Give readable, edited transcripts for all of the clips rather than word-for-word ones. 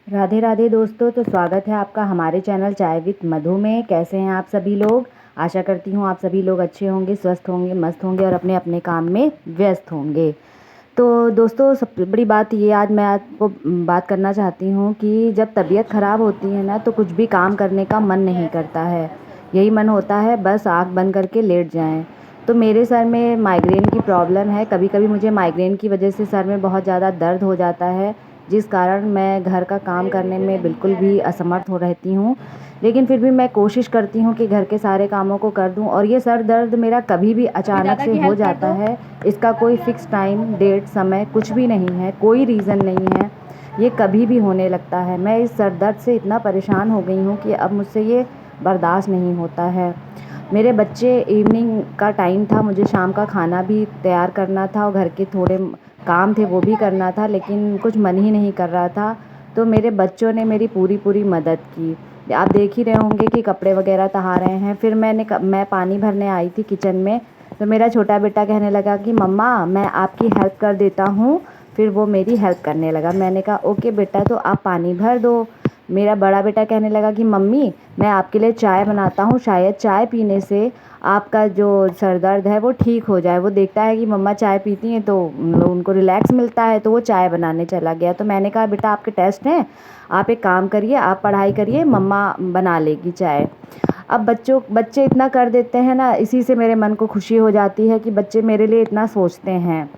राधे राधे दोस्तों। तो स्वागत है आपका हमारे चैनल चाय विद मधु में। कैसे हैं आप सभी लोग? आशा करती हूँ आप सभी लोग अच्छे होंगे, स्वस्थ होंगे, मस्त होंगे और अपने अपने काम में व्यस्त होंगे। तो दोस्तों, सबसे बड़ी बात ये आज मैं आपको बात करना चाहती हूँ कि जब तबीयत ख़राब होती है ना, तो कुछ भी काम करने का मन नहीं करता है। यही मन होता है बस आँख बंद करके लेट जाएं। तो मेरे सर में माइग्रेन की प्रॉब्लम है। कभी कभी मुझे माइग्रेन की वजह से सर में बहुत ज़्यादा दर्द हो जाता है, जिस कारण मैं घर का काम करने में बिल्कुल भी असमर्थ हो रहती हूँ। लेकिन फिर भी मैं कोशिश करती हूँ कि घर के सारे कामों को कर दूँ। और ये सर दर्द मेरा कभी भी अचानक से हो जाता है। इसका कोई फ़िक्स टाइम, डेट, समय कुछ भी नहीं है, कोई रीज़न नहीं है। ये कभी भी होने लगता है। मैं इस सर दर्द से इतना परेशान हो गई हूँ कि अब मुझसे ये बर्दाश्त नहीं होता है। मेरे बच्चे, इवनिंग का टाइम था, मुझे शाम का खाना भी तैयार करना था और घर के थोड़े काम थे वो भी करना था, लेकिन कुछ मन ही नहीं कर रहा था। तो मेरे बच्चों ने मेरी पूरी पूरी मदद की। आप देख ही रहे होंगे कि कपड़े वगैरह तहा रहे हैं। फिर मैं पानी भरने आई थी किचन में, तो मेरा छोटा बेटा कहने लगा कि मम्मा मैं आपकी हेल्प कर देता हूँ। फिर वो मेरी हेल्प करने लगा। मैंने कहा ओके बेटा, तो आप पानी भर दो। मेरा बड़ा बेटा कहने लगा कि मम्मी मैं आपके लिए चाय बनाता हूँ, शायद चाय पीने से आपका जो सर दर्द है वो ठीक हो जाए। वो देखता है कि मम्मा चाय पीती हैं तो उनको रिलैक्स मिलता है, तो वो चाय बनाने चला गया। तो मैंने कहा बेटा आपके टेस्ट हैं, आप एक काम करिए, आप पढ़ाई करिए, मम्मा बना लेगी चाय। अब बच्चे इतना कर देते हैं ना, इसी से मेरे मन को खुशी हो जाती है कि बच्चे मेरे लिए इतना सोचते हैं।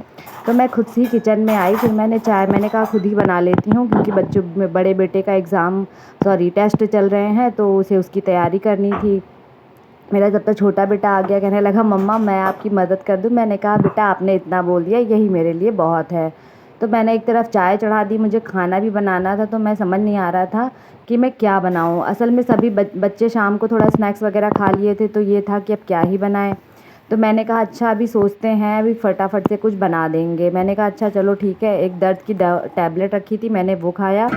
तो मैं खुद ही किचन में आई। फिर मैंने कहा खुद ही बना लेती हूँ, क्योंकि बच्चों में बड़े बेटे का टेस्ट चल रहे हैं, तो उसे उसकी तैयारी करनी थी। मेरा जब तक छोटा बेटा आ गया, कहने लगा मम्मा मैं आपकी मदद कर दूँ। मैंने कहा बेटा आपने इतना बोल दिया, यही मेरे लिए बहुत है। तो मैंने एक तरफ चाय चढ़ा दी, मुझे खाना भी बनाना था, तो मैं समझ नहीं आ रहा था कि मैं क्या बनाऊँ। असल में सभी बच्चे शाम को थोड़ा स्नैक्स वगैरह खा लिए थे, तो ये था कि अब क्या ही बनाएं। तो मैंने कहा अच्छा अभी सोचते हैं, अभी फटाफट से कुछ बना देंगे। मैंने कहा अच्छा चलो ठीक है। एक दर्द की टैबलेट रखी थी, मैंने वो खाया।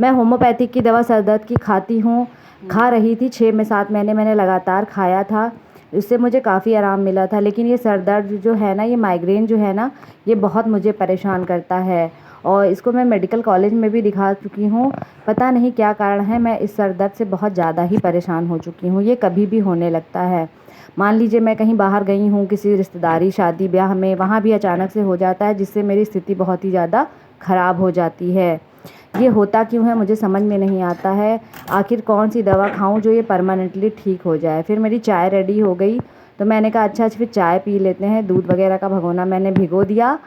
मैं होम्योपैथिक की दवा सर दर्द की खाती हूँ, खा रही थी 6 में 7 महीने मैंने लगातार खाया था। इससे मुझे काफ़ी आराम मिला था। लेकिन ये सर दर्द जो है ना, ये माइग्रेन जो है ना, ये बहुत मुझे परेशान करता है। और इसको मैं मेडिकल कॉलेज में भी दिखा चुकी हूँ। पता नहीं क्या कारण है, मैं इस सर दर्द से बहुत ज़्यादा ही परेशान हो चुकी हूँ। ये कभी भी होने लगता है। मान लीजिए मैं कहीं बाहर गई हूँ किसी रिश्तेदारी, शादी ब्याह में, वहाँ भी अचानक से हो जाता है, जिससे मेरी स्थिति बहुत ही ज़्यादा ख़राब हो जाती है। ये होता क्यों है मुझे समझ में नहीं आता है। आखिर कौन सी दवा खाऊं जो ये परमानेंटली ठीक हो जाए। फिर मेरी चाय रेडी हो गई, तो मैंने कहा अच्छा फिर चाय पी लेते हैं। दूध वगैरह का भगोना मैंने भिगो दिया।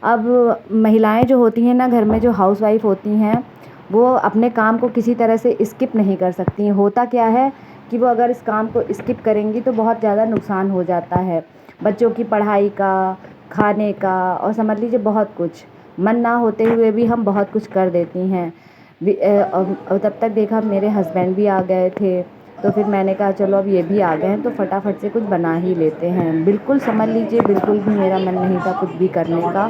अब महिलाएं जो होती हैं ना, घर में जो हाउसवाइफ होती हैं, वो अपने काम को किसी तरह से स्किप नहीं कर सकती हैं। होता क्या है कि वो अगर इस काम को स्किप करेंगी तो बहुत ज़्यादा नुकसान हो जाता है, बच्चों की पढ़ाई का, खाने का, और समझ लीजिए बहुत कुछ। मन ना होते हुए भी हम बहुत कुछ कर देती हैं। और तब तक देखा मेरे हस्बैंड भी आ गए थे, तो फिर मैंने कहा चलो अब ये भी आ गए हैं तो फटाफट से कुछ बना ही लेते हैं। बिल्कुल समझ लीजिए बिल्कुल भी मेरा मन नहीं था कुछ भी करने का।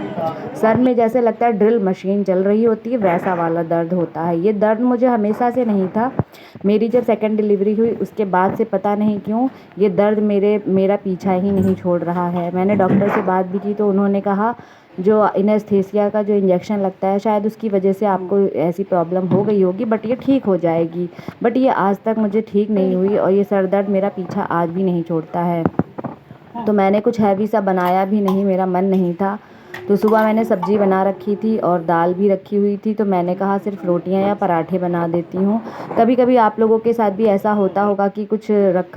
सर में जैसे लगता है ड्रिल मशीन चल रही होती है, वैसा वाला दर्द होता है। ये दर्द मुझे हमेशा से नहीं था। मेरी जब सेकंड डिलीवरी हुई उसके बाद से पता नहीं क्यों ये दर्द मेरा पीछा ही नहीं छोड़ रहा है। मैंने डॉक्टर से बात भी की, तो उन्होंने कहा जो एनेस्थीसिया का जो इंजेक्शन लगता है, शायद उसकी वजह से आपको ऐसी प्रॉब्लम हो गई होगी, बट ये ठीक हो जाएगी। बट ये आज तक मुझे ठीक नहीं हुई और ये सर दर्द मेरा पीछा आज भी नहीं छोड़ता है। तो मैंने कुछ हैवी सा बनाया भी नहीं, मेरा मन नहीं था। तो सुबह मैंने सब्ज़ी बना रखी थी और दाल भी रखी हुई थी, तो मैंने कहा सिर्फ रोटियां या पराठे बना देती हूँ। कभी कभी आप लोगों के साथ भी ऐसा होता होगा कि कुछ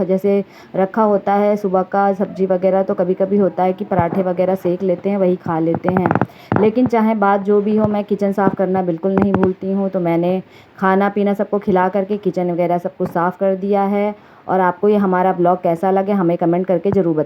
जैसे रखा होता है सुबह का सब्ज़ी वगैरह, तो कभी कभी होता है कि पराठे वगैरह सेक लेते हैं, वही खा लेते हैं। लेकिन चाहे बात जो भी हो, मैं किचन साफ़ करना बिल्कुल नहीं भूलती हूँ। तो मैंने खाना पीना सबको खिला करके किचन वगैरह सब कुछ साफ़ कर दिया है। और आपको ये हमारा ब्लॉग कैसा लगे हमें कमेंट करके ज़रूर बताएं।